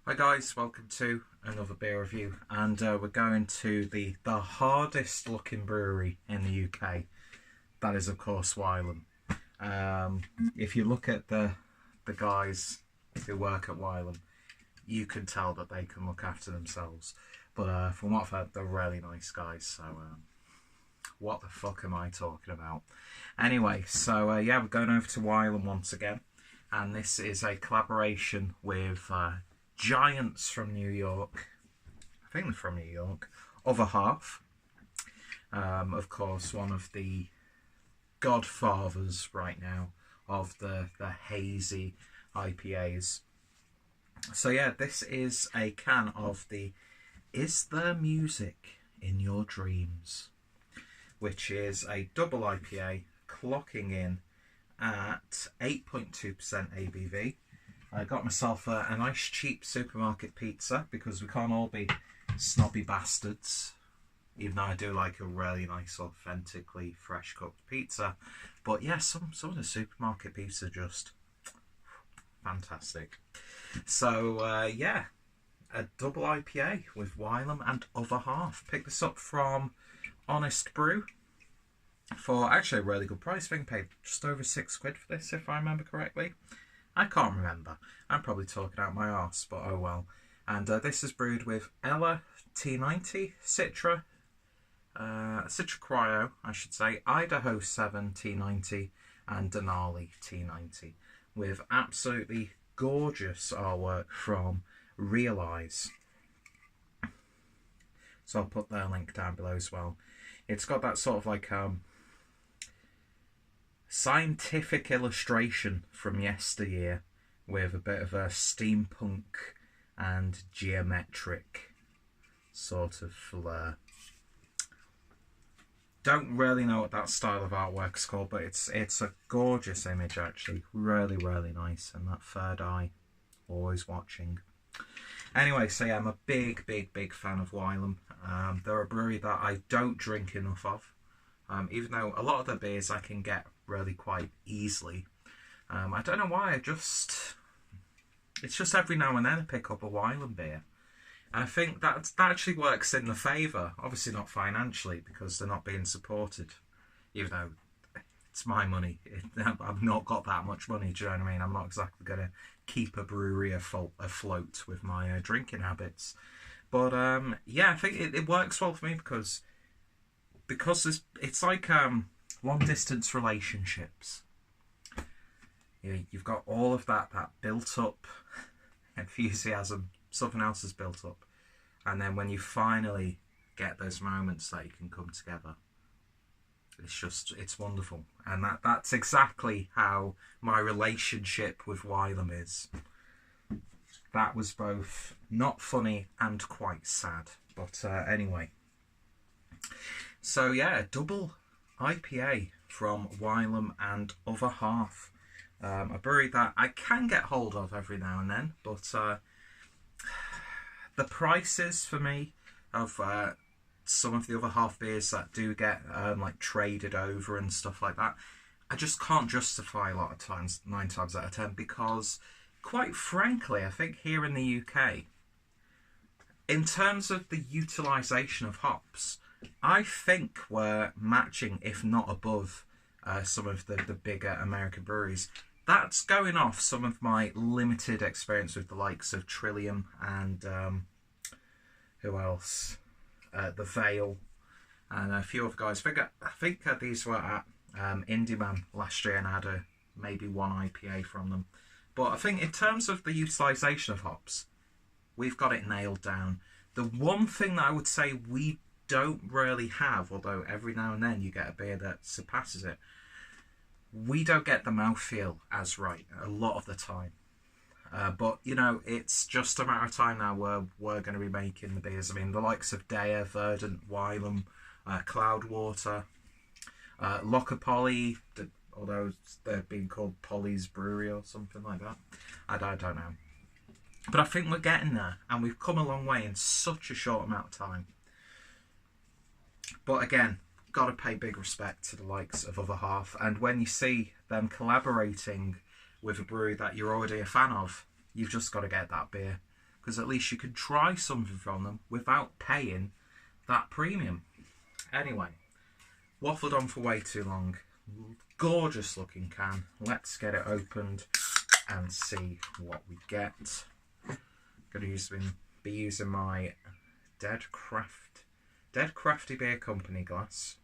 Hi guys, welcome to another beer review, and we're going to the hardest looking brewery in the UK. That is of course Wylam. If you look at the guys who work at Wylam, you can tell that they can look after themselves. But from what I've heard, they're really nice guys, so what the fuck am I talking about? Anyway, so yeah, we're going over to Wylam once again, and this is a collaboration with giants from New York. I think they're from New York. Other Half, of course, one of the godfathers right now of the hazy IPAs. So yeah, this is a can of the Is There Music in Your Dreams, which is a double IPA clocking in at 8.2% ABV. I got myself a nice cheap supermarket pizza because we can't all be snobby bastards, even though I do like a really nice authentically fresh cooked pizza. But yeah, some of the supermarket pizza just fantastic. So yeah, a double IPA with Wylam and Other Half. Picked this up from Honest Brew for actually a really good price. I think I paid just over £6 for this, if I remember correctly. I can't remember. I'm probably talking out my arse, but oh well. And this is brewed with Ella T90, Citra Cryo, I should say, Idaho 7 T90, and Denali T90, with absolutely gorgeous artwork from Realize. So I'll put their link down below as well. It's got that sort of like scientific illustration from yesteryear with a bit of a steampunk and geometric sort of flair. Don't really know what that style of artwork is called, but it's a gorgeous image actually. Really, really nice. And that third eye, always watching. Anyway, so yeah, I'm a big fan of Wylam. They're a brewery that I don't drink enough of. Even though a lot of the beers I can get really quite easily. I don't know why, it's just every now and then I pick up a Wylam beer. And I think that actually works in the favour. Obviously not financially, because they're not being supported. Even though it's my money. I've not got that much money, do you know what I mean? I'm not exactly going to keep a brewery afloat with my drinking habits. But yeah, I think it works well for me because it's like long distance relationships. You've got all of that built up enthusiasm, something else is built up, and then when you finally get those moments that you can come together, it's wonderful. And that's exactly how my relationship with Wylam is. That was both not funny and quite sad, but anyway. So yeah, double IPA from Wylam and Other Half. A brewery that I can get hold of every now and then, but the prices for me of some of the Other Half beers that do get like traded over and stuff like that, I just can't justify a lot of times, 9 times out of 10, because quite frankly, I think here in the UK, in terms of the utilisation of hops, I think we're matching, if not above, some of the bigger American breweries. That's going off some of my limited experience with the likes of Trillium and who else? The Vale and a few other guys. I think these were at Indie Man last year, and I had maybe one IPA from them. But I think in terms of the utilisation of hops, we've got it nailed down. The one thing that I would say we don't really have, although every now and then you get a beer that surpasses it, we don't get the mouthfeel as right a lot of the time. But, you know, it's just a matter of time now where we're going to be making the beers. I mean, the likes of Daya, Verdant, Wylam, Cloudwater, Locker Poly, although they're being called Polly's Brewery or something like that. I don't know. But I think we're getting there, and we've come a long way in such a short amount of time. But again, got to pay big respect to the likes of Other Half, and when you see them collaborating with a brewery that you're already a fan of, you've just got to get that beer. because at least you can try something from them without paying that premium. Anyway, waffled on for way too long. Gorgeous looking can. Let's get it opened and see what we get. Gonna be using my Dead Crafty Beer Company glass,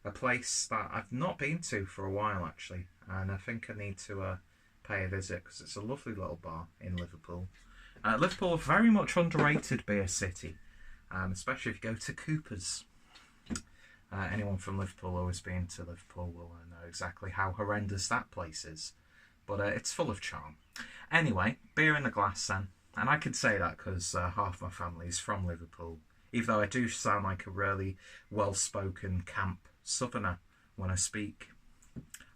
a place that I've not been to for a while actually, and I think I need to pay a visit because it's a lovely little bar in Liverpool. Liverpool, a very much underrated beer city, especially if you go to Cooper's. Anyone from Liverpool always been to Liverpool will know exactly how horrendous that place is, but it's full of charm. Anyway, beer in the glass then, and I can say that because half my family is from Liverpool, even though I do sound like a really well-spoken camp southerner when I speak.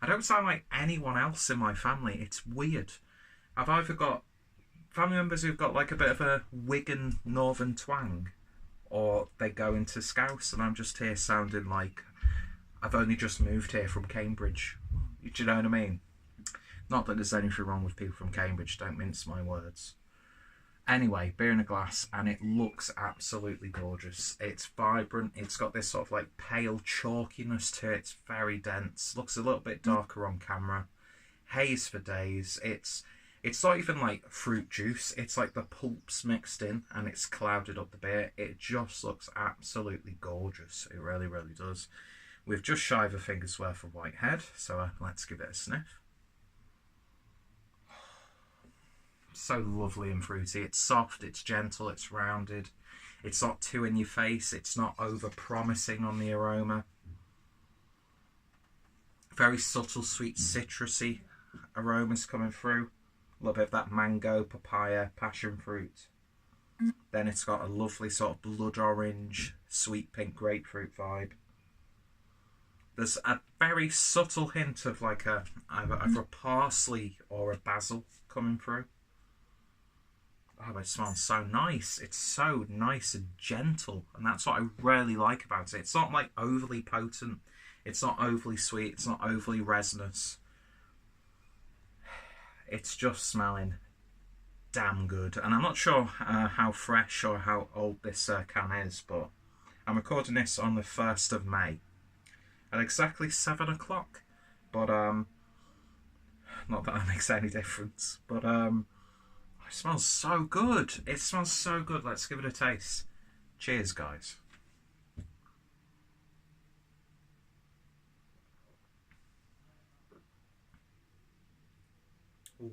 I don't sound like anyone else in my family. It's weird. I've either got family members who've got like a bit of a Wigan northern twang, or they go into Scouse, and I'm just here sounding like I've only just moved here from Cambridge. Do you know what I mean? Not that there's anything wrong with people from Cambridge, don't mince my words. Anyway, beer in a glass, and it looks absolutely gorgeous. It's vibrant, it's got this sort of like pale chalkiness to it, it's very dense, looks a little bit darker on camera. Haze for days. It's not even like fruit juice, it's like the pulp's mixed in and it's clouded up the beer. It just looks absolutely gorgeous, it really, really does. We've just shy of a finger's worth of Whitehead, so let's give it a sniff. So lovely and fruity. It's soft, it's gentle, it's rounded. It's not too in your face, it's not over promising on the aroma. Very subtle, sweet, citrusy aromas coming through. A little bit of that mango, papaya, passion fruit. Then it's got a lovely sort of blood orange, sweet pink grapefruit vibe. There's a very subtle hint of like either a parsley or a basil coming through. Oh, it smells so nice. It's so nice and gentle, and that's what I really like about it. It's not like overly potent. It's not overly sweet. It's not overly resinous. It's just smelling damn good. And I'm not sure how fresh or how old this can is, but I'm recording this on the 1st of May at exactly 7 o'clock. But, not that that makes any difference, but, it smells so good. It smells so good. Let's give it a taste. Cheers, guys. Ooh.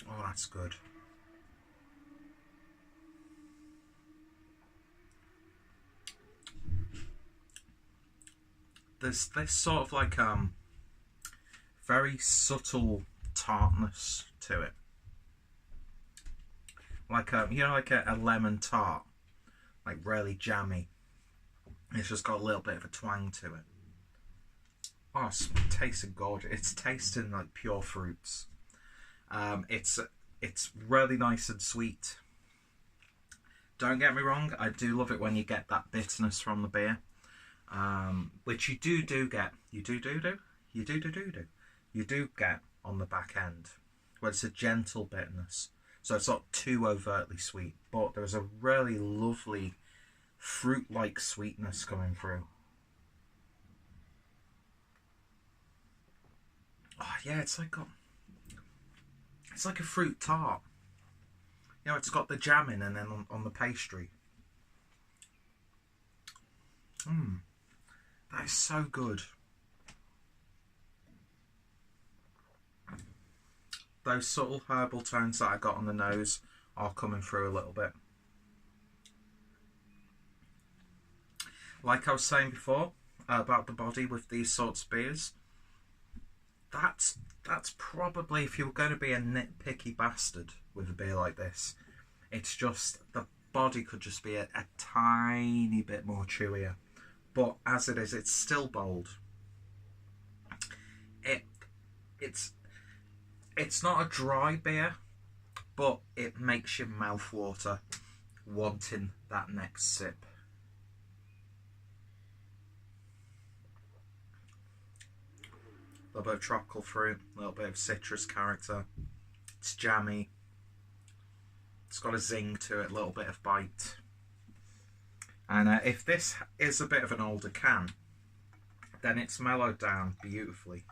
Oh, that's good. There's this sort of like very subtle tartness to it, like you know, like a lemon tart, like really jammy. It's just got a little bit of a twang to it. Oh, it's tasting gorgeous. It's tasting like pure fruits. It's really nice and sweet. Don't get me wrong, I do love it when you get that bitterness from the beer, which you do get. You do get on the back end, where it's a gentle bitterness, so it's not too overtly sweet, but there's a really lovely fruit-like sweetness coming through. Oh yeah, it's like a fruit tart. You know, it's got the jam in, and then on the pastry. That is so good. Those subtle herbal tones that I got on the nose are coming through a little bit. Like I was saying before about the body with these sorts of beers, that's probably, if you're going to be a nitpicky bastard with a beer like this, it's just the body could just be a tiny bit more chewier. But as it is, it's still bold. It's not a dry beer, but it makes your mouth water, wanting that next sip. A little bit of tropical fruit, a little bit of citrus character, It's jammy. It's got a zing to it, a little bit of bite. And if this is a bit of an older can, then it's mellowed down beautifully.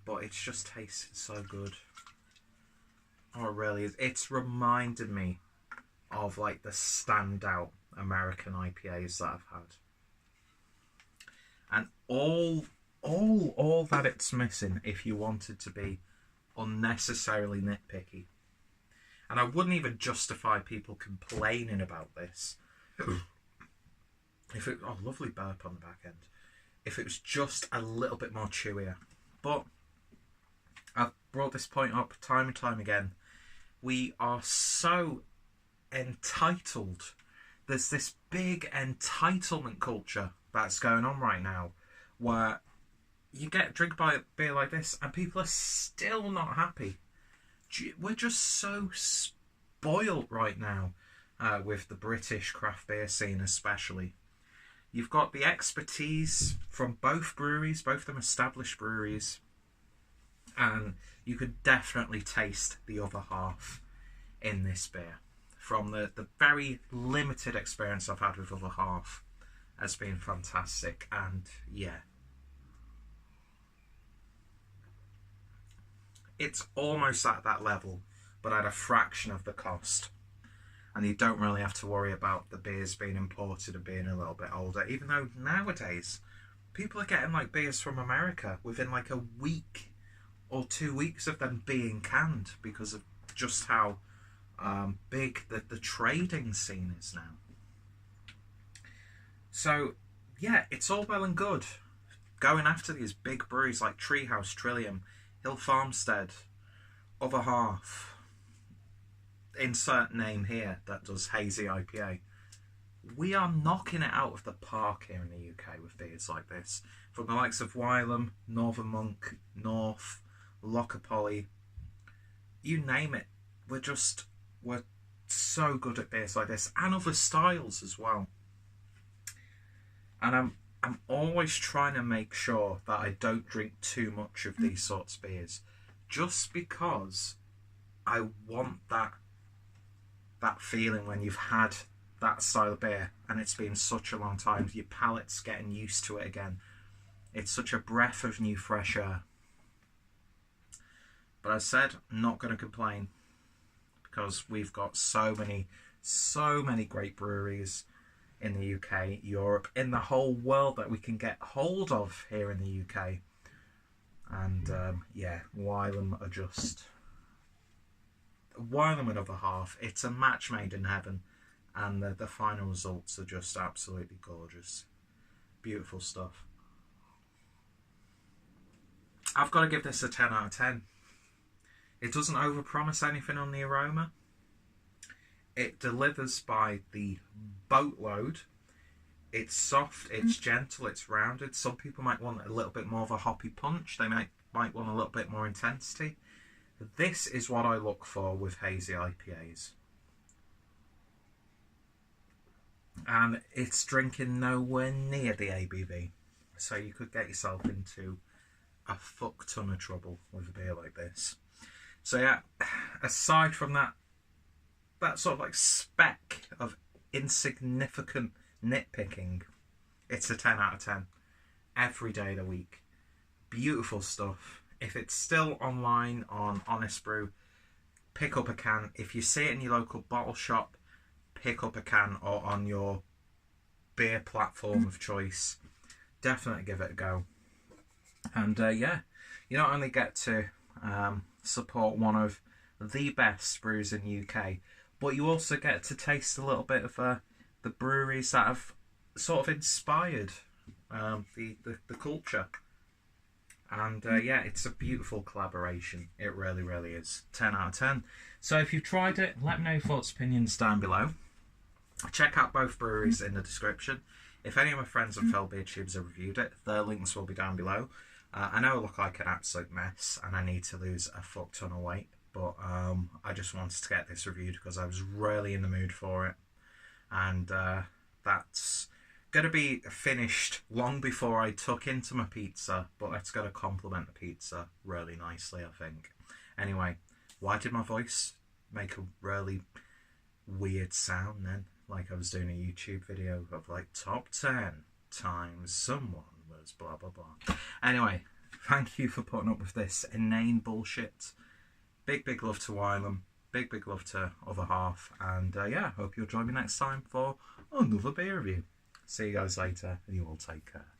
But it's just tasted so good. Oh, it really is. It's reminded me of like the standout American IPAs that I've had. And all that it's missing if you wanted to be unnecessarily nitpicky. And I wouldn't even justify people complaining about this. If it, oh, lovely burp on the back end. If it was just a little bit more chewier. But I've brought this point up time and time again. We are so entitled. There's this big entitlement culture that's going on right now, where you get drink by a beer like this and people are still not happy. We're just so spoiled right now with the British craft beer scene especially. You've got the expertise from both breweries, both of them established breweries, and you could definitely taste the other half in this beer. From the very limited experience I've had with other half has been fantastic, and yeah. It's almost at that level, but at a fraction of the cost. And you don't really have to worry about the beers being imported and being a little bit older, even though nowadays people are getting like beers from America within like a week or 2 weeks of them being canned because of just how big the trading scene is now. So yeah, it's all well and good going after these big breweries like Treehouse, Trillium, Hill Farmstead, Other Half, insert name here that does hazy IPA. We are knocking it out of the park here in the UK with beers like this. From the likes of Wylam, Northern Monk, North, Lockapolly, you name it. We're so good at beers like this and other styles as well. And I'm always trying to make sure that I don't drink too much of these sorts of beers, just because I want that feeling when you've had that style of beer and it's been such a long time, your palate's getting used to it again. It's such a breath of new fresh air. But as I said, I'm not going to complain because we've got so many great breweries in the UK, Europe, in the whole world that we can get hold of here in the UK. And yeah, Wylam and Other Half, it's a match made in heaven, and the final results are just absolutely gorgeous. Beautiful stuff. I've got to give this a 10 out of 10. It doesn't overpromise anything on the aroma. It delivers by the boatload. It's soft, it's gentle, it's rounded. Some people might want a little bit more of a hoppy punch. They might want a little bit more intensity. This is what I look for with hazy IPAs. And it's drinking nowhere near the ABV. So you could get yourself into a fuck ton of trouble with a beer like this. So yeah, aside from that sort of like speck of insignificant nitpicking, it's a 10 out of 10 every day of the week. Beautiful stuff. If it's still online on Honest Brew, pick up a can. If you see it in your local bottle shop, pick up a can, or on your beer platform of choice. Definitely give it a go. And yeah, you not only get to support one of the best brews in the UK, but you also get to taste a little bit of the breweries that have sort of inspired the culture. And yeah, it's a beautiful collaboration. It really, really is. 10 out of 10. So if you've tried it, let me know your thoughts, opinions down below. Check out both breweries in the description. If any of my friends and fellow beer tubers have reviewed it, their links will be down below. I know I look like an absolute mess and I need to lose a fuck ton of weight, but I just wanted to get this reviewed because I was really in the mood for it. And that's going to be finished long before I took into my pizza, but it's going to complement the pizza really nicely, I think. Anyway, Why did my voice make a really weird sound then? Like I was doing a YouTube video of like top 10 times someone was blah blah blah. Anyway, thank you for putting up with this inane bullshit. Big love to Wylam. Big love to other half. And yeah, hope you'll join me next time for another beer review. See you guys later, and you all take care.